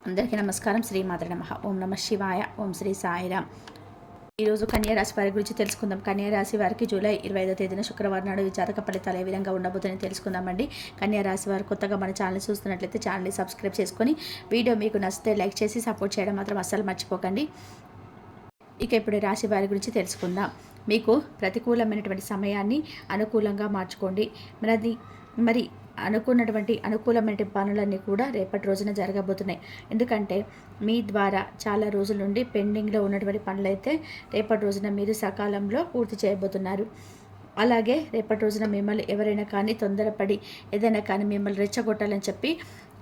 అందరికీ నమస్కారం. శ్రీమాత్ర నమః. ఓం నమ శివాయ. ఓం శ్రీ సాయిరామ్. ఈరోజు కన్యారాశి వారి గురించి తెలుసుకుందాం. కన్యారాశి వారికి జూలై 25వ తేదీన శుక్రవారం నాడు జాతక ఫలితాలు ఏ విధంగా ఉండబోతుందని తెలుసుకుందామండి. కన్యారాశి వారు కొత్తగా మన ఛానల్ చూస్తున్నట్లయితే ఛానల్ని సబ్స్క్రైబ్ చేసుకొని వీడియో మీకు నచ్చితే లైక్ చేసి సపోర్ట్ చేయడం మాత్రం అస్సలు మర్చిపోకండి. ఇక ఇప్పుడు రాశి వారి గురించి తెలుసుకుందాం. మీకు ప్రతికూలమైనటువంటి సమయాన్ని అనుకూలంగా మార్చుకోండి. మరి అనుకూలమైన పనులన్నీ కూడా రేపటి రోజున జరగబోతున్నాయి. ఎందుకంటే మీ ద్వారా చాలా రోజుల నుండి పెండింగ్లో ఉన్నటువంటి పనులైతే రేపటి రోజున మీరు సకాలంలో పూర్తి చేయబోతున్నారు. అలాగే రేపటి రోజున మిమ్మల్ని ఎవరైనా కానీ తొందరపడి ఏదైనా కానీ మిమ్మల్ని రెచ్చగొట్టాలని చెప్పి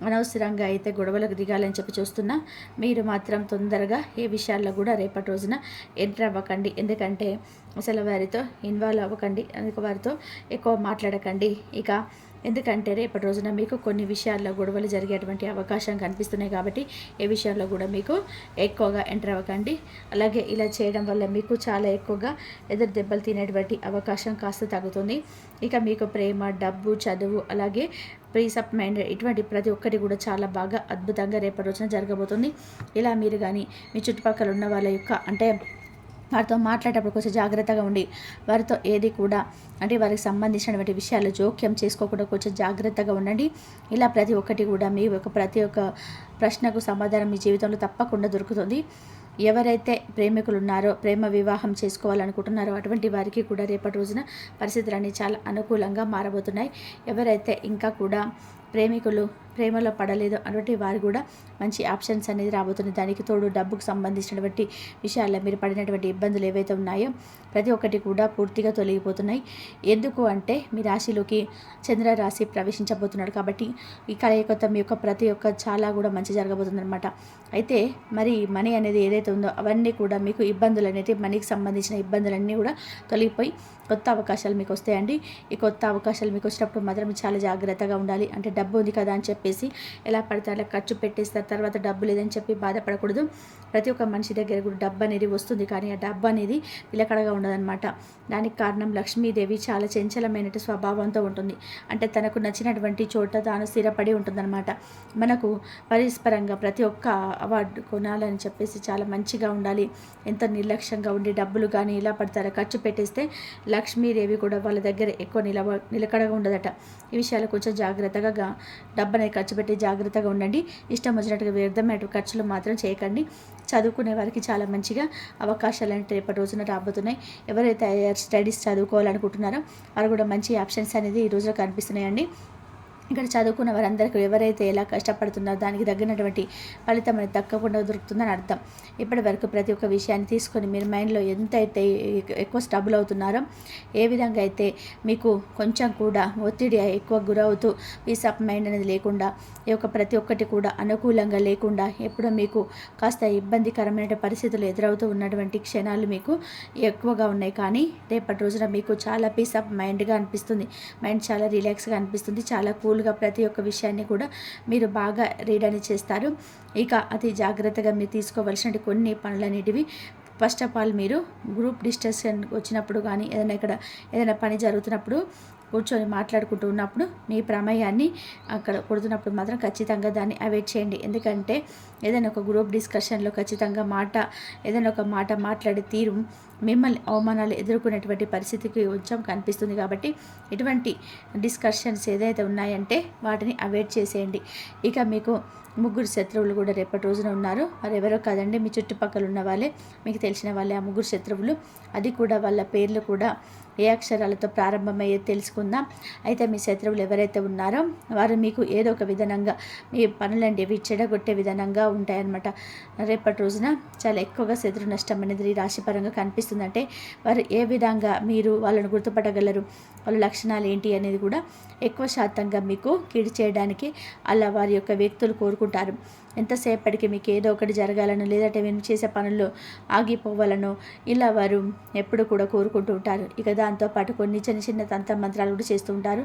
అనవసరంగా అయితే గొడవలకు దిగాలని చెప్పి చూస్తున్నా మీరు మాత్రం తొందరగా ఏ విషయాల్లో కూడా రేపటి రోజున ఎంటర్ అవ్వకండి. ఎందుకంటే అసలు వారితో ఇన్వాల్వ్ అవ్వకండి, అందుకు వారితో ఎక్కువ మాట్లాడకండి. ఎందుకంటే రేపటి రోజున మీకు కొన్ని విషయాల్లో గొడవలు జరిగేటువంటి అవకాశం కనిపిస్తున్నాయి. కాబట్టి ఏ విషయంలో కూడా మీకు ఎక్కువగా ఎంటర్ అవ్వకండి. అలాగే ఇలా చేయడం వల్ల మీకు చాలా ఎక్కువగా ఎదురు దెబ్బలు తినేటువంటి అవకాశం కాస్త తగ్గుతుంది. ఇక మీకు ప్రేమ, డబ్బు, చదువు, అలాగే పీస్ ఆఫ్ మైండ్ ఇటువంటి ప్రతి ఒక్కటి కూడా చాలా బాగా అద్భుతంగా రేపటి రోజున జరగబోతుంది. ఇలా మీరు కానీ మీ చుట్టుపక్కల ఉన్న వాళ్ళ యొక్క వారితో మాట్లాడేటప్పుడు కొంచెం జాగ్రత్తగా ఉండి వారితో ఏది కూడా వారికి సంబంధించినటువంటి విషయాలు జోక్యం చేసుకోకుండా కొంచెం జాగ్రత్తగా ఉండండి. ఇలా ప్రతి ఒక్కటి కూడా మీ యొక్క ప్రతి ఒక్క ప్రశ్నకు సమాధానం మీ జీవితంలో తప్పకుండా దొరుకుతుంది. ఎవరైతే ప్రేమికులు ఉన్నారో, ప్రేమ వివాహం చేసుకోవాలనుకుంటున్నారో అటువంటి వారికి కూడా రేపటి రోజున పరిస్థితులన్నీ చాలా అనుకూలంగా మారబోతున్నాయి. ఎవరైతే ఇంకా కూడా ప్రేమలో పడలేదు అటువంటి వారు కూడా మంచి ఆప్షన్స్ అనేది రాబోతుంది. దానికి తోడు డబ్బుకు సంబంధించినటువంటి విషయాల్లో మీరు పడినటువంటి ఇబ్బందులు ఏవైతే ఉన్నాయో ప్రతి ఒక్కటి కూడా పూర్తిగా తొలగిపోతున్నాయి. ఎందుకు అంటే మీ రాశిలోకి చంద్ర రాశి ప్రవేశించబోతున్నాడు. కాబట్టి ఈ కలయికతో మీ యొక్క ప్రతి ఒక్క చాలా కూడా మంచి జరగబోతుంది అనమాట. అయితే మరి మనీ అనేది ఏదైతే ఉందో అవన్నీ కూడా మీకు ఇబ్బందులు అనేది మనీకి సంబంధించిన ఇబ్బందులన్నీ కూడా తొలగిపోయి కొత్త అవకాశాలు మీకు వస్తాయండి. ఈ కొత్త అవకాశాలు మీకు వచ్చినప్పుడు మాత్రం చాలా జాగ్రత్తగా ఉండాలి. డబ్బు ఉంది కదా అని చెప్పేసి ఎలా పడితే అలా ఖర్చు పెట్టేస్తారు. తర్వాత డబ్బు లేదని చెప్పి బాధపడకూడదు. ప్రతి ఒక్క మనిషి దగ్గర కూడా డబ్బు అనేది వస్తుంది, కానీ ఆ డబ్బు అనేది నిలకడగా ఉండదన్నమాట. దానికి కారణం లక్ష్మీదేవి చాలా చంచలమైన స్వభావంతో ఉంటుంది. తనకు నచ్చినటువంటి చోట తాను స్థిరపడి ఉంటుందన్నమాట. మనకు పరస్పరంగా ప్రతి ఒక్క అవార్డు కొనాలని చెప్పేసి చాలా మంచిగా ఉండాలి. ఎంత నిర్లక్ష్యంగా ఉండి డబ్బులు కానీ ఇలా పడతారో ఖర్చు పెట్టేస్తే లక్ష్మీదేవి కూడా వాళ్ళ దగ్గర ఎక్కువ నిలకడగా ఉండదట. ఈ విషయాలు కొంచెం జాగ్రత్తగా డబ్బు అనేది ఖర్చు పెట్టి జాగ్రత్తగా ఉండండి. ఇష్టం వచ్చినట్టుగా వ్యర్థమైన ఖర్చులు మాత్రం చేయకండి. చదువుకునే వారికి చాలా మంచిగా అవకాశాలు అంటే రేపటి రోజున రాబోతున్నాయి. ఎవరైతే హైయర్ స్టడీస్ చదువుకోవాలనుకుంటున్నారో వారు కూడా మంచి ఆప్షన్స్ అనేది ఈ రోజున కనిపిస్తున్నాయండి. ఇక్కడ చదువుకున్న వారందరికీ ఎవరైతే ఎలా కష్టపడుతున్నారో దానికి తగినటువంటి ఫలితం అనేది తప్పకుండా దొరుకుతుందని అర్థం. ఇప్పటి వరకు ప్రతి ఒక్క విషయాన్ని తీసుకొని మీరు మైండ్లో ఎంత అయితే ఎక్కువ స్టబుల్ అవుతున్నారో, ఏ విధంగా అయితే మీకు కొంచెం కూడా ఒత్తిడి ఎక్కువ గురవుతూ పీస్ ఆఫ్ మైండ్ అనేది లేకుండా ఈ యొక్క ప్రతి ఒక్కటి కూడా అనుకూలంగా లేకుండా ఎప్పుడూ మీకు కాస్త ఇబ్బందికరమైన పరిస్థితులు ఎదురవుతూ ఉన్నటువంటి క్షణాలు మీకు ఎక్కువగా ఉన్నాయి. కానీ రేపటి రోజున మీకు చాలా పీస్ ఆఫ్ మైండ్గా అనిపిస్తుంది. మైండ్ చాలా రిలాక్స్గా అనిపిస్తుంది. చాలా కూల్గా ప్రతి ఒక్క విషయాన్ని కూడా మీరు బాగా రీడ్ అని చేస్తారు. అతి జాగ్రత్తగా మీరు తీసుకోవాల్సిన కొన్ని పనులన్నిటివి ఫస్ట్ ఆఫ్ ఆల్ మీరు గ్రూప్ డిస్కషన్ వచ్చినప్పుడు కానీ ఏదైనా పని జరుగుతున్నప్పుడు కూర్చొని మాట్లాడుకుంటూ ఉన్నప్పుడు మీ ప్రమేయాన్ని అక్కడ కొడుతున్నప్పుడు మాత్రం ఖచ్చితంగా దాన్ని అవాయిడ్ చేయండి. ఎందుకంటే ఏదైనా ఒక గ్రూప్ డిస్కషన్లో ఖచ్చితంగా ఏదైనా ఒక మాట మాట్లాడే తీరు మిమ్మల్ని అవమానాలు ఎదుర్కొనేటువంటి పరిస్థితికి కొంచెం కనిపిస్తుంది. కాబట్టి ఇటువంటి డిస్కషన్స్ ఏదైతే ఉన్నాయంటే వాటిని అవాయిడ్ చేసేయండి. మీకు 3 శత్రువులు కూడా రేపటి రోజున ఉన్నారు. మరి ఎవరో కాదండి, మీ చుట్టుపక్కల ఉన్న వాళ్ళే, మీకు తెలిసిన వాళ్ళే ఆ 3 శత్రువులు. అది కూడా వాళ్ళ పేర్లు కూడా ఏ అక్షరాలతో ప్రారంభమయ్యే తెలుసుకుందాం. అయితే మీ శత్రువులు ఎవరైతే ఉన్నారో వారు మీకు ఏదో ఒక విధంగా మీ పనులంటివి చెడగొట్టే విధంగా ఉంటాయన్నమాట. రేపటి రోజున చాలా ఎక్కువగా శత్రు నష్టం అనేది రాశిపరంగా కనిపిస్తుందంటే వారు ఏ విధంగా మీరు వాళ్ళను గుర్తుపట్టగలరు, వాళ్ళ లక్షణాలు ఏంటి అనేది కూడా ఎక్కువ శాతంగా మీకు కీడు చేయడానికి అలా వారి యొక్క వ్యక్తులు కోరుకుంటారు. ఎంతసేపటికి మీకు ఏదో ఒకటి జరగాలను, లేదంటే మీరు చేసే పనుల్లో ఆగిపోవాలను ఇలా వారు ఎప్పుడు కూడా కోరుకుంటూ ఉంటారు. దాంతోపాటు కొన్ని చిన్న తంత్ర మంత్రాలు కూడా చేస్తూ ఉంటారు.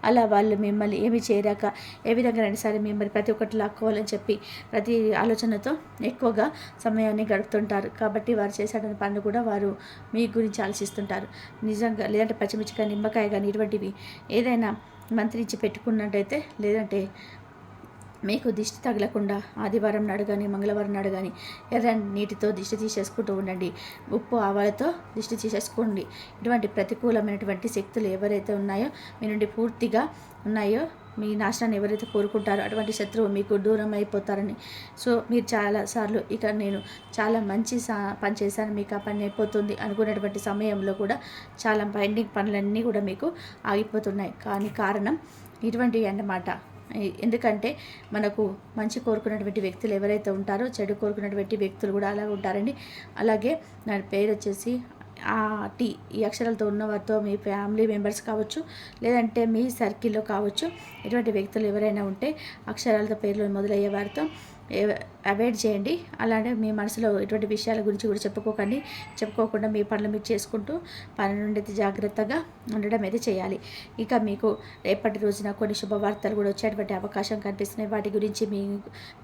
అలా వాళ్ళు మిమ్మల్ని ఏమి చేయరాక ఏ విధంగా సరే మిమ్మల్ని ప్రతి ఒక్కటి లాక్కోవాలని చెప్పి ప్రతి ఆలోచనతో ఎక్కువగా సమయాన్ని గడుపుతుంటారు. కాబట్టి వారు చేసేటువంటి పనులు కూడా వారు మీ గురించి ఆలోచిస్తుంటారు. నిజంగా లేదంటే పచ్చిమిర్చికాయ, నిమ్మకాయ కానీ ఇటువంటివి ఏదైనా మంత్రించి పెట్టుకున్నట్టయితే, లేదంటే మీకు దిష్టి తగలకుండా ఆదివారం నాడు కానీ మంగళవారం నాడు కానీ ఎర్రని నీటితో దిష్టి తీసేసుకుంటూ ఉండండి. ఉప్పు ఆవాలతో దిష్టి తీసేసుకోండి. ఇటువంటి ప్రతికూలమైనటువంటి శక్తులు ఎవరైతే ఉన్నాయో మీ నుండి పూర్తిగా ఉన్నాయో, మీ నాశనాన్ని ఎవరైతే కోరుకుంటారో అటువంటి శత్రువు మీకు దూరం అయిపోతారని. సో మీరు చాలాసార్లు ఇక నేను చాలా మంచి పని చేశాను, మీకు ఆ పని అయిపోతుంది అనుకునేటువంటి సమయంలో కూడా చాలా పెండింగ్ పనులన్నీ కూడా మీకు ఆగిపోతున్నాయి. కానీ కారణం ఇటువంటివి అన్నమాట. ఎందుకంటే మనకు మంచి కోరుకున్నటువంటి వ్యక్తులు ఎవరైతే ఉంటారో చెడు కోరుకున్నటువంటి వ్యక్తులు కూడా అలాగే ఉంటారండి. అలాగే నా పేరు వచ్చేసి టీ ఈ అక్షరాలతో ఉన్న వారితో మీ ఫ్యామిలీ మెంబర్స్ కావచ్చు, లేదంటే మీ సర్కిల్లో కావచ్చు, ఇటువంటి వ్యక్తులు ఎవరైనా ఉంటే అక్షరాలతో పేర్లు మొదలయ్యే వారితో అవాయిడ్ చేయండి. అలానే మీ మనసులో ఇటువంటి విషయాల గురించి కూడా చెప్పుకోకుండా మీ పనులు మీరు చేసుకుంటూ పని నుండి జాగ్రత్తగా ఉండడం అయితే చేయాలి. ఇక మీకు రేపటి రోజున కొన్ని శుభవార్తలు కూడా వచ్చేటువంటి అవకాశం కనిపిస్తున్నాయి. వాటి గురించి మీ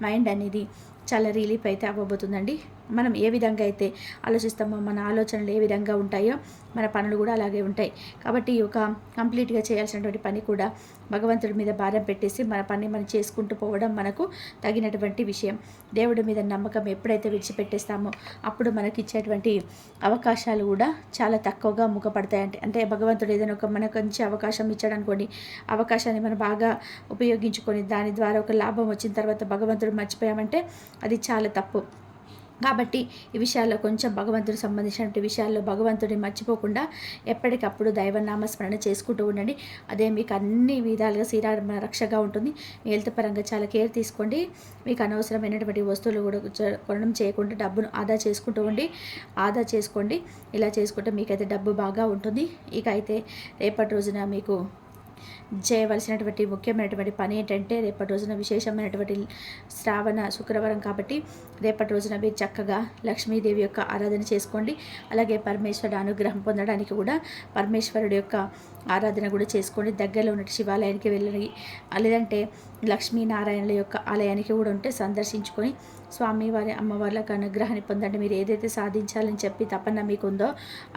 మైండ్ అనేది చాలా రిలీఫ్ అయితే అవ్వబోతుందండి. మనం ఏ విధంగా అయితే ఆలోచిస్తామో, మన ఆలోచనలు ఏ విధంగా ఉంటాయో మన పనులు కూడా అలాగే ఉంటాయి. కాబట్టి ఒక కంప్లీట్గా చేయాల్సినటువంటి పని కూడా భగవంతుడి మీద భారం పెట్టేసి మన పని మనం చేసుకుంటూ పోవడం మనకు తగినటువంటి విషయం. దేవుడి మీద నమ్మకం ఎప్పుడైతే విడిచిపెట్టేస్తామో అప్పుడు మనకి ఇచ్చేటువంటి అవకాశాలు కూడా చాలా తక్కువగా ముఖపడతాయంటే. అంటే భగవంతుడు ఏదైనా ఒక మనకు మంచి అవకాశం ఇచ్చాడు అనుకోండి, అవకాశాన్ని మనం బాగా ఉపయోగించుకొని దాని ద్వారా ఒక లాభం వచ్చిన తర్వాత భగవంతుడు మర్చిపోయామంటే అది చాలా తప్పు. కాబట్టి ఈ విషయాల్లో కొంచెం భగవంతుడికి సంబంధించినటువంటి విషయాల్లో భగవంతుడిని మర్చిపోకుండా ఎప్పటికప్పుడు దైవనామస్మరణ చేసుకుంటూ ఉండండి. అదే మీకు అన్ని విధాలుగా శ్రీరామ రక్షగా ఉంటుంది. మీ హెల్త్ పరంగా చాలా కేర్ తీసుకోండి. మీకు అనవసరమైనటువంటి వస్తువులు కూడా కొనడం చేయకుండా డబ్బును ఆదా చేసుకోండి. ఇలా చేసుకుంటే మీకైతే డబ్బు బాగా ఉంటుంది. ఇక అయితే రేపటి రోజున మీకు చేయవలసినటువంటి ముఖ్యమైనటువంటి పని ఏంటంటే, రేపటి రోజున విశేషమైనటువంటి శ్రావణ శుక్రవారం కాబట్టి రేపటి రోజున మీరు చక్కగా లక్ష్మీదేవి యొక్క ఆరాధన చేసుకోండి. అలాగే పరమేశ్వరుడు అనుగ్రహం పొందడానికి కూడా పరమేశ్వరుడు యొక్క ఆరాధన కూడా చేసుకోండి. దగ్గరలో ఉన్న శివాలయానికి వెళ్ళి, లేదంటే లక్ష్మీనారాయణుల యొక్క ఆలయానికి కూడా ఉంటే సందర్శించుకొని స్వామివారి అమ్మవార్లకు అనుగ్రహాన్ని పొందండి. మీరు ఏదైతే సాధించాలని చెప్పి తపన మీకుందో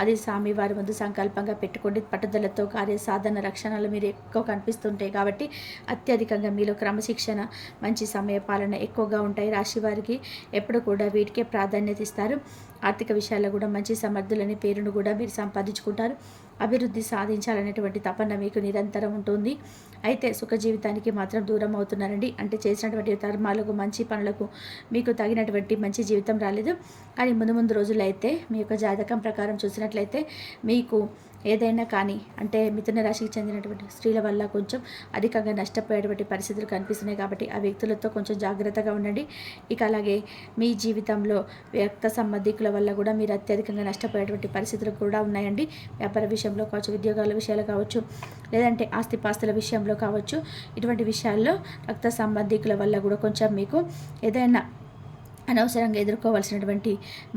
అది స్వామివారి ముందు సంకల్పంగా పెట్టుకోండి. పట్టుదలతో కార్య సాధన రక్షణలు మీరు ఎక్కువ కనిపిస్తుంటాయి కాబట్టి అత్యధికంగా మీలో క్రమశిక్షణ, మంచి సమయ పాలన ఎక్కువగా ఉంటాయి. రాశి వారికి ఎప్పుడు కూడా వీటికే ప్రాధాన్యత ఇస్తారు. ఆర్థిక విషయాల్లో కూడా మంచి సమర్థులని పేరును కూడా మీరు సంపాదించుకుంటారు. అభివృద్ధి సాధించాలనేటువంటి తపన మీకు నిరంతరం ఉంటుంది. అయితే సుఖ జీవితానికి మాత్రం దూరం అవుతున్నారండి. అంటే చేసినటువంటి ధర్మాలకు, మంచి పనులకు మీకు తగినటువంటి మంచి జీవితం రాలేదు. కానీ ముందు రోజుల్లో అయితే మీ యొక్క జాతకం ప్రకారం చూసినట్లయితే మీకు ఏదైనా కానీ, అంటే మిథున రాశికి చెందినటువంటి స్త్రీల వల్ల కొంచెం అధికంగా నష్టపోయేటువంటి పరిస్థితులు కనిపిస్తున్నాయి. కాబట్టి ఆ వ్యక్తులతో కొంచెం జాగ్రత్తగా ఉండండి. ఇక అలాగే మీ జీవితంలో వ్యక్త సంబంధికుల వల్ల కూడా మీరు అత్యధికంగా నష్టపోయేటువంటి పరిస్థితులు కూడా ఉన్నాయండి. వ్యాపార విషయంలో కావచ్చు, ఉద్యోగాల విషయాలు కావచ్చు, లేదంటే ఆస్తిపాస్తుల విషయంలో కావచ్చు, ఇటువంటి విషయాల్లో రక్త సంబంధికుల వల్ల కూడా కొంచెం మీకు ఏదైనా అనవసరంగా ఎదుర్కోవాల్సినటువంటి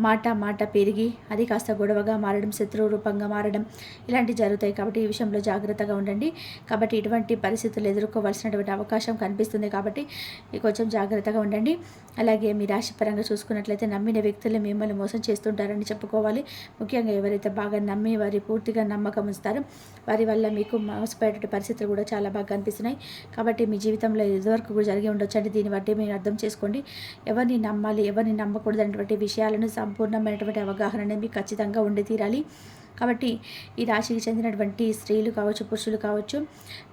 మాట పెరిగి అది కాస్త గొడవగా మారడం, శత్రువు రూపంగా మారడం ఇలాంటివి జరుగుతాయి. కాబట్టి ఈ విషయంలో జాగ్రత్తగా ఉండండి. కాబట్టి ఇటువంటి పరిస్థితులు ఎదుర్కోవాల్సినటువంటి అవకాశం కనిపిస్తుంది. కాబట్టి కొంచెం జాగ్రత్తగా ఉండండి. అలాగే మీ రాశి పరంగా చూసుకున్నట్లయితే నమ్మిన వ్యక్తులు మిమ్మల్ని మోసం చేస్తుంటారని చెప్పుకోవాలి. ముఖ్యంగా ఎవరైతే బాగా నమ్మి వారి పూర్తిగా నమ్మకం ఉంచుతారో వారి వల్ల మీకు మోసపోయేటువంటి పరిస్థితులు కూడా చాలా బాగా కనిపిస్తున్నాయి. కాబట్టి మీ జీవితంలో ఇదివరకు కూడా జరిగి ఉండొచ్చండి. దీన్ని బట్టి మీరు అర్థం చేసుకోండి. ఎవరిని నమ్మాలి, ఎవరిని నమ్మకూడదు అనేటువంటి విషయాలను సంపూర్ణమైనటువంటి అవగాహన అనేది మీకు ఖచ్చితంగా ఉండి తీరాలి. కాబట్టి ఈ రాశికి చెందినటువంటి స్త్రీలు కావచ్చు, పురుషులు కావచ్చు,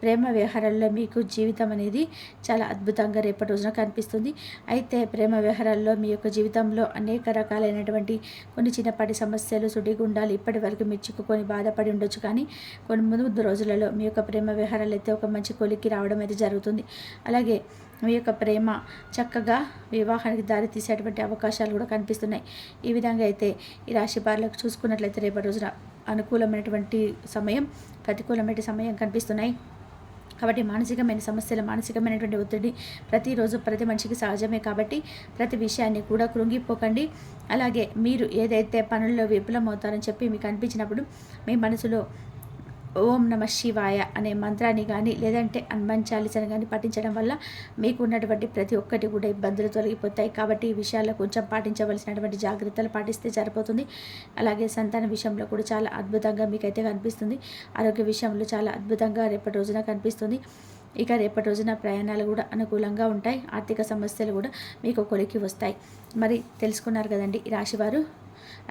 ప్రేమ వ్యవహారాల్లో మీకు జీవితం అనేది చాలా అద్భుతంగా రేపటి రోజున కనిపిస్తుంది. అయితే ప్రేమ వ్యవహారాల్లో మీ యొక్క జీవితంలో అనేక రకాలైనటువంటి కొన్ని చిన్నపాటి సమస్యలు, సుడిగుండాలు ఇప్పటి వరకు మీరు చిక్కుకొని బాధపడి ఉండొచ్చు. కానీ కొన్ని ముందు రోజులలో మీ యొక్క ప్రేమ వ్యవహారాలు అయితే ఒక మంచి కొలిక్కి రావడం అయితే జరుగుతుంది. అలాగే మీ యొక్క ప్రేమ చక్కగా వివాహానికి దారి తీసేటువంటి అవకాశాలు కూడా కనిపిస్తున్నాయి. ఈ విధంగా అయితే ఈ రాశి వారులకు చూసుకున్నట్లయితే రేపటి రోజున అనుకూలమైనటువంటి సమయం, ప్రతికూలమైన సమయం కనిపిస్తున్నాయి. కాబట్టి మానసికమైన సమస్యలు, మానసికమైనటువంటి ఒత్తిడి ప్రతిరోజు ప్రతి మనిషికి సహజమే. కాబట్టి ప్రతి విషయాన్ని కూడా కృంగిపోకండి. అలాగే మీరు ఏదైతే పనుల్లో విఫలమవుతారని చెప్పి మీకు అనిపించినప్పుడు మీ మనసులో ఓం నమ శివాయ అనే మంత్రాన్ని కానీ, లేదంటే హనుమాన్ చాలీసాని కానీ పఠించడం వల్ల మీకు ఉన్నటువంటి ప్రతి ఒక్కటి కూడా ఇబ్బందులు తొలగిపోతాయి. కాబట్టి ఈ విషయాల్లో కొంచెం పాటించవలసినటువంటి జాగ్రత్తలు పాటిస్తే సరిపోతుంది. అలాగే సంతాన విషయంలో కూడా చాలా అద్భుతంగా మీకైతే కనిపిస్తుంది. ఆరోగ్య విషయంలో చాలా అద్భుతంగా రేపటి రోజున కనిపిస్తుంది. ఇక రేపటి రోజున ప్రయాణాలు కూడా అనుకూలంగా ఉంటాయి. ఆర్థిక సమస్యలు కూడా మీకు కొలికి వస్తాయి. మరి తెలుసుకున్నారు కదండి ఈ రాశివారు.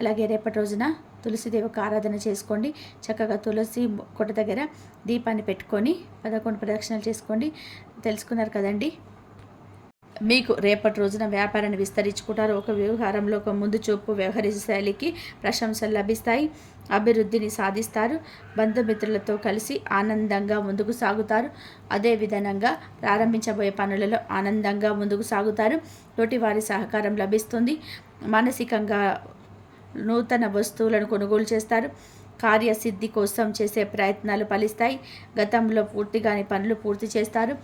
అలాగే రేపటి రోజున తులసిదేవికి ఆరాధన చేసుకోండి. చక్కగా తులసి కొట్ట దగ్గర దీపాన్ని పెట్టుకొని 11 ప్రదక్షిణలు చేసుకోండి. తెలుసుకున్నారు కదండి. మీకు రేపటి రోజున వ్యాపారాన్ని విస్తరించుకుంటారు. ఒక వ్యవహారంలో ఒక ముందు చూపు వ్యవహరించే శైలికి ప్రశంసలు లభిస్తాయి. అభివృద్ధిని సాధిస్తారు. బంధుమిత్రులతో కలిసి ఆనందంగా ముందుకు సాగుతారు. అదే విధంగా ప్రారంభించబోయే పనులలో ఆనందంగా ముందుకు సాగుతారు. తోటివారి సహకారం లభిస్తుంది. మానసికంగా నూతన వస్తువులను కొనుగోలు చేస్తారు. కార్యసిద్ధి కోసం చేసే ప్రయత్నాలు ఫలిస్తాయి. గతంలో పూర్తిగాని పనులు పూర్తి చేస్తారు.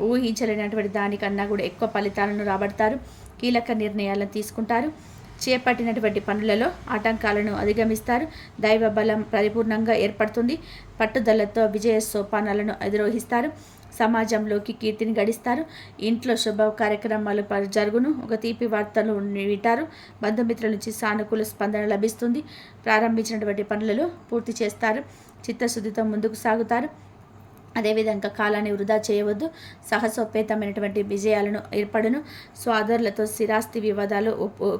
ఊహించలేనటువంటి దానికన్నా కూడా ఎక్కువ ఫలితాలను రాబడతారు. కీలక నిర్ణయాలను తీసుకుంటారు. చేపట్టినటువంటి పనులలో ఆటంకాలను అధిగమిస్తారు. దైవ బలం పరిపూర్ణంగా ఏర్పడుతుంది. పట్టుదలతో విజయ సోపానాలను అధిరోహిస్తారు. సమాజంలోకి కీర్తిని గడిస్తారు. ఇంట్లో శుభ కార్యక్రమాలు జరుగును. ఒక తీపి వార్తలు వింటారు. బంధుమిత్రుల నుంచి సానుకూల స్పందన లభిస్తుంది. ప్రారంభించినటువంటి పనులలో పూర్తి చేస్తారు. చిత్తశుద్ధితో ముందుకు సాగుతారు. అదేవిధంగా కాలాన్ని వృధా చేయవద్దు. సాహసోపేతమైనటువంటి విజయాలను ఏర్పడును. స్వాదరులతో స్థిరాస్తి వివాదాలు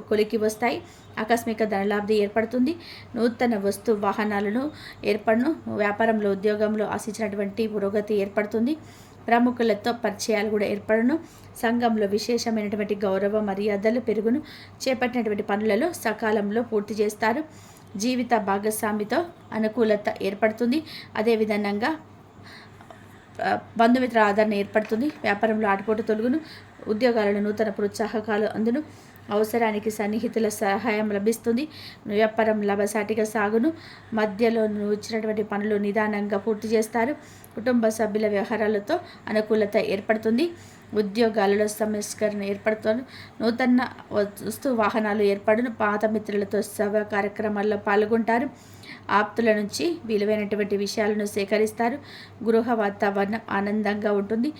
కొలికి వస్తాయి. ఆకస్మిక ధనలాబ్ధి ఏర్పడుతుంది. నూతన వస్తు వాహనాలను ఏర్పడును. వ్యాపారంలో ఉద్యోగంలో ఆశించినటువంటి పురోగతి ఏర్పడుతుంది. ప్రముఖులతో పరిచయాలు కూడా ఏర్పడును. సంఘంలో విశేషమైనటువంటి గౌరవ మర్యాదలు పెరుగును. చేపట్టినటువంటి పనులలో సకాలంలో పూర్తి చేస్తారు. జీవిత భాగస్వామితో అనుకూలత ఏర్పడుతుంది. అదేవిధంగా బంధుమిత్ర ఆదరణ ఏర్పడుతుంది. వ్యాపారంలో ఆటుపోటు తొలుగును. ఉద్యోగాలను నూతన ప్రోత్సాహకాలు అందును. అవసరానికి సన్నిహితుల సహాయం లభిస్తుంది. వ్యాపారం లాభసాటిగా సాగును. మధ్యలో వచ్చినటువంటి పనులు నిదానంగా పూర్తి చేస్తారు. కుటుంబ సభ్యుల వ్యవహారాలతో అనుకూలత ఏర్పడుతుంది. ఉద్యోగాలలో సంస్కరణ ఏర్పడుతుంది. నూతన వస్తు వాహనాలు ఏర్పడును. పాత మిత్రులతో సభ కార్యక్రమాల్లో పాల్గొంటారు. ఆప్తుల నుంచి విలువైనటువంటి విషయాలను సేకరిస్తారు. గృహ వాతావరణం ఆనందంగా ఉంటుంది.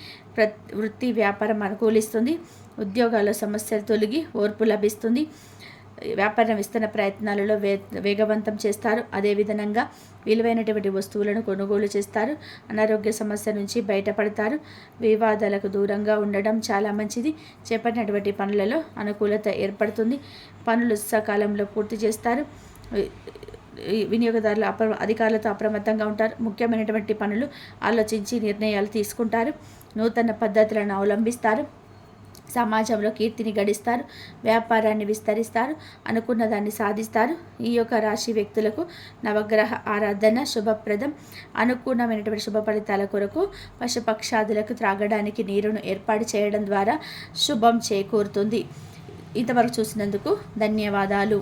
వృత్తి వ్యాపారం అనుకూలిస్తుంది. ఉద్యోగాల్లో సమస్యలు తొలగి ఓర్పు లభిస్తుంది. వ్యాపారం విస్తరణ ప్రయత్నాలలో వేగవంతం చేస్తారు. అదేవిధంగా విలువైనటువంటి వస్తువులను కొనుగోలు చేస్తారు. అనారోగ్య సమస్య నుంచి బయటపడతారు. వివాదాలకు దూరంగా ఉండడం చాలా మంచిది. చేపట్టినటువంటి పనులలో అనుకూలత ఏర్పడుతుంది. పనులు సకాలంలో పూర్తి చేస్తారు. వినియోగదారులు అధికారులతో అప్రమత్తంగా ఉంటారు. ముఖ్యమైనటువంటి పనులు ఆలోచించి నిర్ణయాలు తీసుకుంటారు. నూతన పద్ధతులను అవలంబిస్తారు. సమాజంలో కీర్తిని గడిస్తారు. వ్యాపారాన్ని విస్తరిస్తారు. అనుకున్న దాన్ని సాధిస్తారు. ఈ యొక్క రాశి వ్యక్తులకు నవగ్రహ ఆరాధన శుభప్రదం. అనుకూలమైనటువంటి శుభ ఫలితాల కొరకు పశుపక్షాదులకు త్రాగడానికి నీరును ఏర్పాటు చేయడం ద్వారా శుభం చేకూరుతుంది. ఇంతవరకు చూసినందుకు ధన్యవాదాలు.